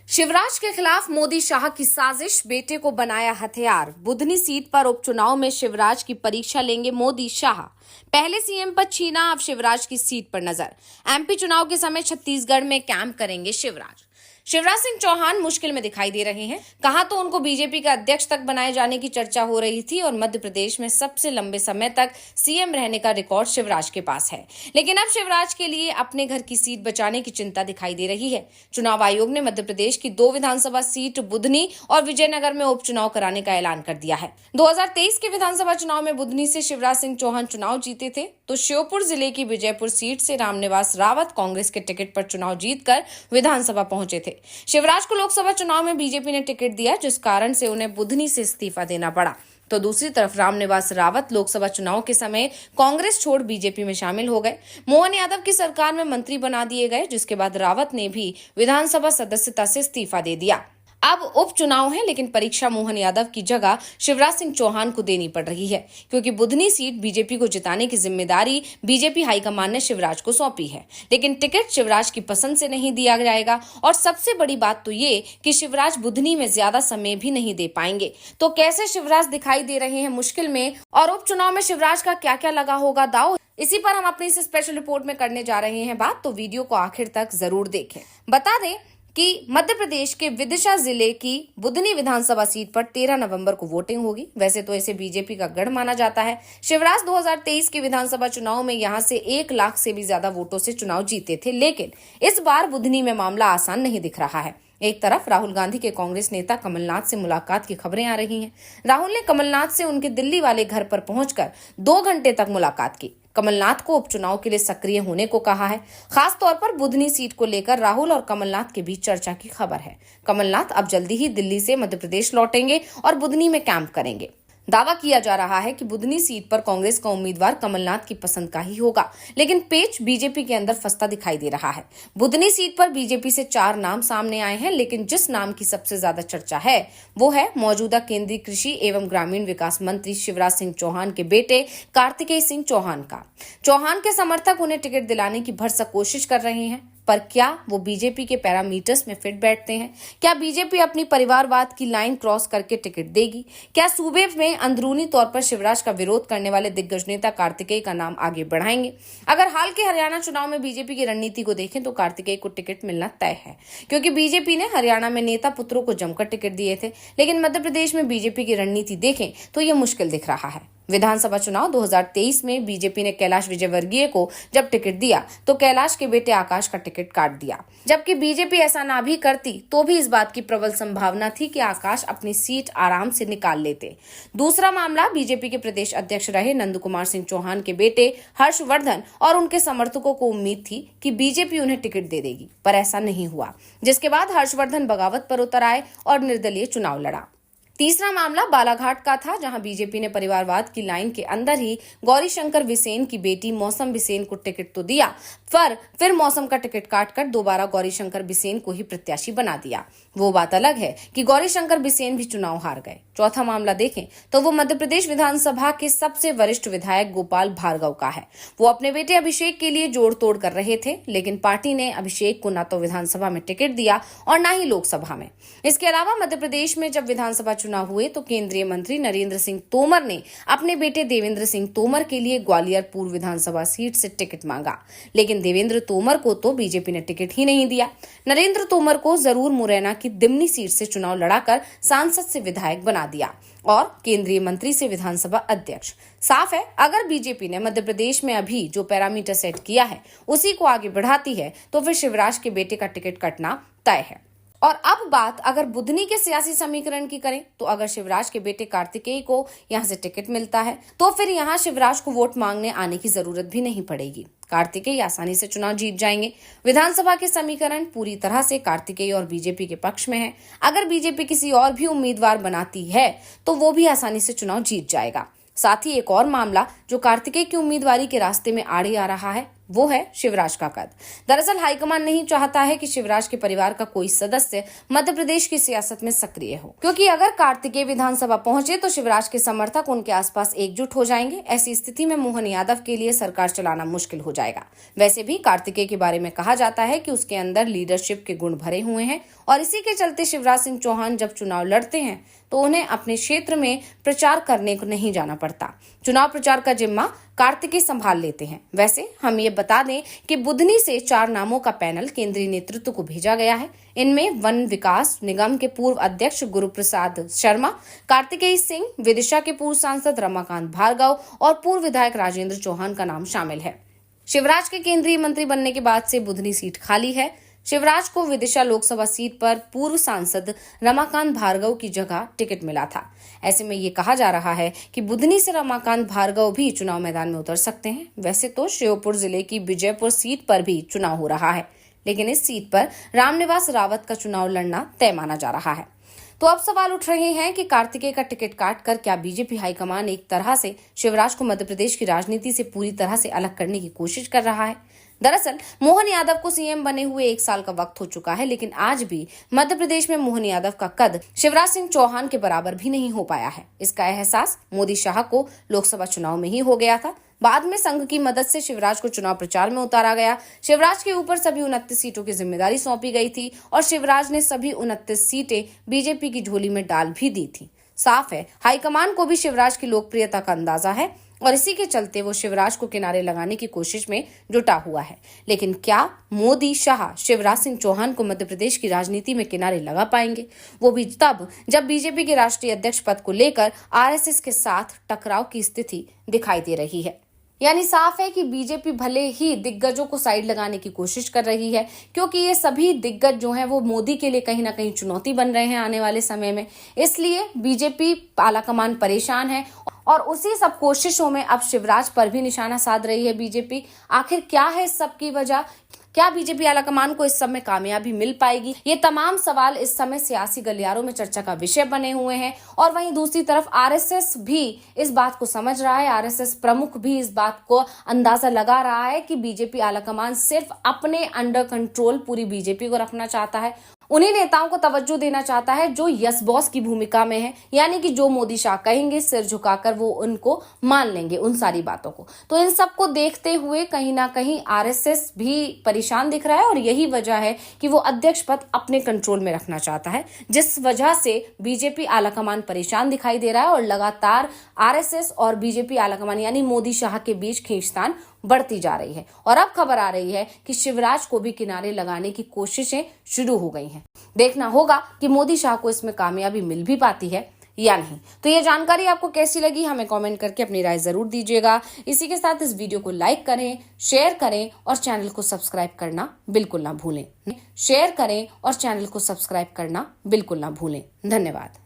शिवराज के खिलाफ मोदी शाह की साजिश, बेटे को बनाया हथियार। बुधनी सीट पर उपचुनाव में शिवराज की परीक्षा लेंगे मोदी शाह। पहले सीएम पद छीना, अब शिवराज की सीट पर नजर। एमपी चुनाव के समय छत्तीसगढ़ में कैंप करेंगे शिवराज। शिवराज सिंह चौहान मुश्किल में दिखाई दे रहे हैं। कहा तो उनको बीजेपी का अध्यक्ष तक बनाए जाने की चर्चा हो रही थी और मध्य प्रदेश में सबसे लंबे समय तक सीएम रहने का रिकॉर्ड शिवराज के पास है। लेकिन अब शिवराज के लिए अपने घर की सीट बचाने की चिंता दिखाई दे रही है। चुनाव आयोग ने मध्य प्रदेश की 2 विधानसभा सीट बुधनी और विजयनगर में उपचुनाव कराने का ऐलान कर दिया है। 2023 के विधानसभा चुनाव में बुधनी से शिवराज सिंह चौहान चुनाव जीते थे, तो श्योपुर जिले की विजयपुर सीट से रामनिवास रावत कांग्रेस के टिकट पर चुनाव जीतकर विधानसभा पहुंचे थे। शिवराज को लोकसभा चुनाव में बीजेपी ने टिकट दिया, जिस कारण से उन्हें बुधनी से इस्तीफा देना पड़ा। तो दूसरी तरफ रामनिवास रावत लोकसभा चुनाव के समय कांग्रेस छोड़ बीजेपी में शामिल हो गए। मोहन यादव की सरकार में मंत्री बना दिए गए, जिसके बाद रावत ने भी विधानसभा सदस्यता से इस्तीफा दे दिया। अब उपचुनाव है, लेकिन परीक्षा मोहन यादव की जगह शिवराज सिंह चौहान को देनी पड़ रही है, क्योंकि बुधनी सीट बीजेपी को जिताने की जिम्मेदारी बीजेपी हाईकमान ने शिवराज को सौंपी है। लेकिन टिकट शिवराज की पसंद से नहीं दिया जाएगा, और सबसे बड़ी बात तो ये कि शिवराज बुधनी में ज्यादा समय भी नहीं दे पाएंगे। तो कैसे शिवराज दिखाई दे रहे हैं मुश्किल में, और उपचुनाव में शिवराज का क्या क्या लगा होगा दांव, इसी पर हम अपनी इस स्पेशल रिपोर्ट में करने जा रहे हैं बात। तो वीडियो को आखिर तक जरूर देखें। बता दें कि मध्य प्रदेश के विदिशा जिले की बुधनी विधानसभा सीट पर 13 नवंबर को वोटिंग होगी। वैसे तो इसे बीजेपी का गढ़ माना जाता है। शिवराज 2023 के विधानसभा चुनाव में यहां से 1 लाख से भी ज्यादा वोटों से चुनाव जीते थे, लेकिन इस बार बुधनी में मामला आसान नहीं दिख रहा है। एक तरफ राहुल गांधी के कांग्रेस नेता कमलनाथ से मुलाकात की खबरें आ रही हैं। राहुल ने कमलनाथ से उनके दिल्ली वाले घर पर पहुंचकर 2 घंटे तक मुलाकात की। कमलनाथ को उपचुनाव के लिए सक्रिय होने को कहा है। खास तौर पर बुधनी सीट को लेकर राहुल और कमलनाथ के बीच चर्चा की खबर है। कमलनाथ अब जल्दी ही दिल्ली से मध्य प्रदेश लौटेंगे और बुधनी में कैंप करेंगे। दावा किया जा रहा है कि बुधनी सीट पर कांग्रेस का उम्मीदवार कमलनाथ की पसंद का ही होगा, लेकिन पेच बीजेपी के अंदर फंसता दिखाई दे रहा है। बुधनी सीट पर बीजेपी से 4 नाम सामने आए हैं, लेकिन जिस नाम की सबसे ज्यादा चर्चा है वो है मौजूदा केंद्रीय कृषि एवं ग्रामीण विकास मंत्री शिवराज सिंह चौहान के बेटे कार्तिकेय सिंह चौहान का। चौहान के समर्थक उन्हें टिकट दिलाने की भरसक कोशिश कर रहे हैं, पर क्या वो बीजेपी के पैरामीटर्स में फिट बैठते हैं? क्या बीजेपी अपनी परिवारवाद की लाइन क्रॉस करके टिकट देगी? क्या सूबे में अंदरूनी तौर पर शिवराज का विरोध करने वाले दिग्गज नेता कार्तिकेय का नाम आगे बढ़ाएंगे? अगर हाल के हरियाणा चुनाव में बीजेपी की रणनीति को देखें तो कार्तिकेय को टिकट मिलना तय है, क्योंकि बीजेपी ने हरियाणा में नेता पुत्रों को जमकर टिकट दिए थे। लेकिन मध्य प्रदेश में बीजेपी की रणनीति देखें तो ये मुश्किल दिख रहा है। विधानसभा चुनाव 2023 में बीजेपी ने कैलाश विजयवर्गीय को जब टिकट दिया तो कैलाश के बेटे आकाश का टिकट काट दिया, जबकि बीजेपी ऐसा ना भी करती तो भी इस बात की प्रबल संभावना थी कि आकाश अपनी सीट आराम से निकाल लेते। दूसरा मामला बीजेपी के प्रदेश अध्यक्ष रहे नंद कुमार सिंह चौहान के बेटे हर्षवर्धन और उनके समर्थकों को उम्मीद थी कि बीजेपी उन्हें टिकट दे देगी, पर ऐसा नहीं हुआ, जिसके बाद हर्षवर्धन बगावत पर उतर आए और निर्दलीय चुनाव लड़ा। तीसरा मामला बालाघाट का था, जहां बीजेपी ने परिवारवाद की लाइन के अंदर ही गौरीशंकर बिसेन की बेटी मौसम बिसेन को टिकट तो दिया, पर फिर मौसम का टिकट काटकर दोबारा गौरीशंकर बिसेन को ही प्रत्याशी बना दिया। वो बात अलग है कि गौरीशंकर बिसेन भी चुनाव हार गए। चौथा मामला देखें तो वो मध्य प्रदेश विधानसभा के सबसे वरिष्ठ विधायक गोपाल भार्गव का है। वो अपने बेटे अभिषेक के लिए जोड़ तोड़ कर रहे थे, लेकिन पार्टी ने अभिषेक को न तो विधानसभा में टिकट दिया और न ही लोकसभा में। इसके अलावा मध्य प्रदेश में जब विधानसभा चुनाव हुए तो केंद्रीय मंत्री नरेंद्र सिंह तोमर ने अपने बेटे देवेंद्र सिंह तोमर के लिए ग्वालियर पूर्व विधानसभा सीट से टिकट मांगा, लेकिन देवेंद्र तोमर को तो बीजेपी ने टिकट ही नहीं दिया। नरेंद्र तोमर को जरूर मुरैना की दिमनी सीट से चुनाव लड़ाकर सांसद से विधायक बना दिया और केंद्रीय मंत्री से विधानसभा अध्यक्ष। साफ है, अगर बीजेपी ने मध्य प्रदेश में अभी जो पैरामीटर सेट किया है उसी को आगे बढ़ाती है तो फिर शिवराज के बेटे का टिकट कटना तय है। और अब बात अगर बुधनी के सियासी समीकरण की करें तो अगर शिवराज के बेटे कार्तिकेय को यहां से टिकट मिलता है तो फिर यहां शिवराज को वोट मांगने आने की जरूरत भी नहीं पड़ेगी। कार्तिकेय आसानी से चुनाव जीत जाएंगे। विधानसभा के समीकरण पूरी तरह से कार्तिकेय और बीजेपी के पक्ष में है। अगर बीजेपी किसी और भी उम्मीदवार बनाती है तो वो भी आसानी से चुनाव जीत जाएगा। साथ ही एक और मामला जो कार्तिकेय की उम्मीदवारी के रास्ते में आड़े आ रहा है वो है शिवराज का कद। दरअसल हाईकमान नहीं चाहता है कि शिवराज के परिवार का कोई सदस्य मध्य प्रदेश की सियासत में सक्रिय हो, क्योंकि अगर कार्तिकेय विधानसभा पहुंचे तो शिवराज के समर्थक उनके आसपास एकजुट हो जाएंगे। ऐसी स्थिति में मोहन यादव के लिए सरकार चलाना मुश्किल हो जाएगा। वैसे भी कार्तिकेय के बारे में कहा जाता है कि उसके अंदर लीडरशिप के गुण भरे हुए हैं और इसी के चलते शिवराज सिंह चौहान जब चुनाव लड़ते हैं तो उन्हें अपने क्षेत्र में प्रचार करने को नहीं जाना पड़ता। चुनाव प्रचार का जिम्मा कार्तिकेय संभाल लेते हैं। वैसे हम ये बता दें कि बुधनी से 4 नामों का पैनल केंद्रीय नेतृत्व को भेजा गया है। इनमें वन विकास निगम के पूर्व अध्यक्ष गुरुप्रसाद शर्मा, कार्तिकेय सिंह, विदिशा के पूर्व सांसद रमाकांत भार्गव और पूर्व विधायक राजेंद्र चौहान का नाम शामिल है। शिवराज के केंद्रीय मंत्री बनने के बाद से बुधनी सीट खाली है। शिवराज को विदिशा लोकसभा सीट पर पूर्व सांसद रमाकांत भार्गव की जगह टिकट मिला था। ऐसे में ये कहा जा रहा है कि बुधनी से रमाकांत भार्गव भी चुनाव मैदान में उतर सकते हैं। वैसे तो श्योपुर जिले की विजयपुर सीट पर भी चुनाव हो रहा है, लेकिन इस सीट पर रामनिवास रावत का चुनाव लड़ना तय माना जा रहा है। तो अब सवाल उठ रहे हैं कि कार्तिकेय का टिकट काटकर क्या बीजेपी हाईकमान एक तरह से शिवराज को मध्य प्रदेश की राजनीति से पूरी तरह से अलग करने की कोशिश कर रहा है। दरअसल मोहन यादव को सीएम बने हुए 1 साल का वक्त हो चुका है, लेकिन आज भी मध्य प्रदेश में मोहन यादव का कद शिवराज सिंह चौहान के बराबर भी नहीं हो पाया है। इसका एहसास मोदी शाह को लोकसभा चुनाव में ही हो गया था। बाद में संघ की मदद से शिवराज को चुनाव प्रचार में उतारा गया। शिवराज के ऊपर सभी 29 सीटों की जिम्मेदारी सौंपी गई थी और शिवराज ने सभी 29 सीटें बीजेपी की झोली में डाल भी दी थी। साफ है, हाईकमान को भी शिवराज की लोकप्रियता का अंदाजा है और इसी के चलते वो शिवराज को किनारे लगाने की कोशिश में जुटा हुआ है। लेकिन क्या मोदी शाह शिवराज सिंह चौहान को मध्य प्रदेश की राजनीति में किनारे लगा पाएंगे? वो भी तब जब बीजेपी के राष्ट्रीय अध्यक्ष पद को लेकर आरएसएस के साथ टकराव की स्थिति दिखाई दे रही है। यानी साफ है कि बीजेपी भले ही दिग्गजों को साइड लगाने की कोशिश कर रही है, क्योंकि ये सभी दिग्गज जो हैं वो मोदी के लिए कहीं ना कहीं चुनौती बन रहे हैं आने वाले समय में। इसलिए बीजेपी आलाकमान परेशान है और उसी सब कोशिशों में अब शिवराज पर भी निशाना साध रही है बीजेपी। आखिर क्या है इस सब की वजह? क्या बीजेपी आलाकमान को इस सब में कामयाबी मिल पाएगी? ये तमाम सवाल इस समय सियासी गलियारों में चर्चा का विषय बने हुए हैं और वहीं दूसरी तरफ आरएसएस भी इस बात को समझ रहा है। आरएसएस प्रमुख भी इस बात को अंदाजा लगा रहा है कि बीजेपी आलाकमान सिर्फ अपने अंडर कंट्रोल पूरी बीजेपी को रखना चाहता है। उन्हीं नेताओं को तवज्जो देना चाहता है जो यस बॉस की भूमिका में है, यानी कि जो मोदी शाह कहेंगे सिर झुकाकर वो उनको मान लेंगे उन सारी बातों को। तो इन सब को देखते हुए कहीं ना कहीं आरएसएस भी परेशान दिख रहा है और यही वजह है कि वो अध्यक्ष पद अपने कंट्रोल में रखना चाहता है, जिस वजह से बीजेपी आलाकमान परेशान दिखाई दे रहा है और लगातार आरएसएस और बीजेपी आलाकमान यानी मोदी शाह के बीच खींचतान बढ़ती जा रही है। और अब खबर आ रही है कि शिवराज को भी किनारे लगाने की कोशिशें शुरू हो गई हैं। देखना होगा कि मोदी शाह को इसमें कामयाबी मिल भी पाती है या नहीं। तो ये जानकारी आपको कैसी लगी, हमें कमेंट करके अपनी राय जरूर दीजिएगा। इसी के साथ इस वीडियो को लाइक करें, शेयर करें और चैनल को सब्सक्राइब करना बिल्कुल ना भूलें। शेयर करें और चैनल को सब्सक्राइब करना बिल्कुल ना भूलें। धन्यवाद।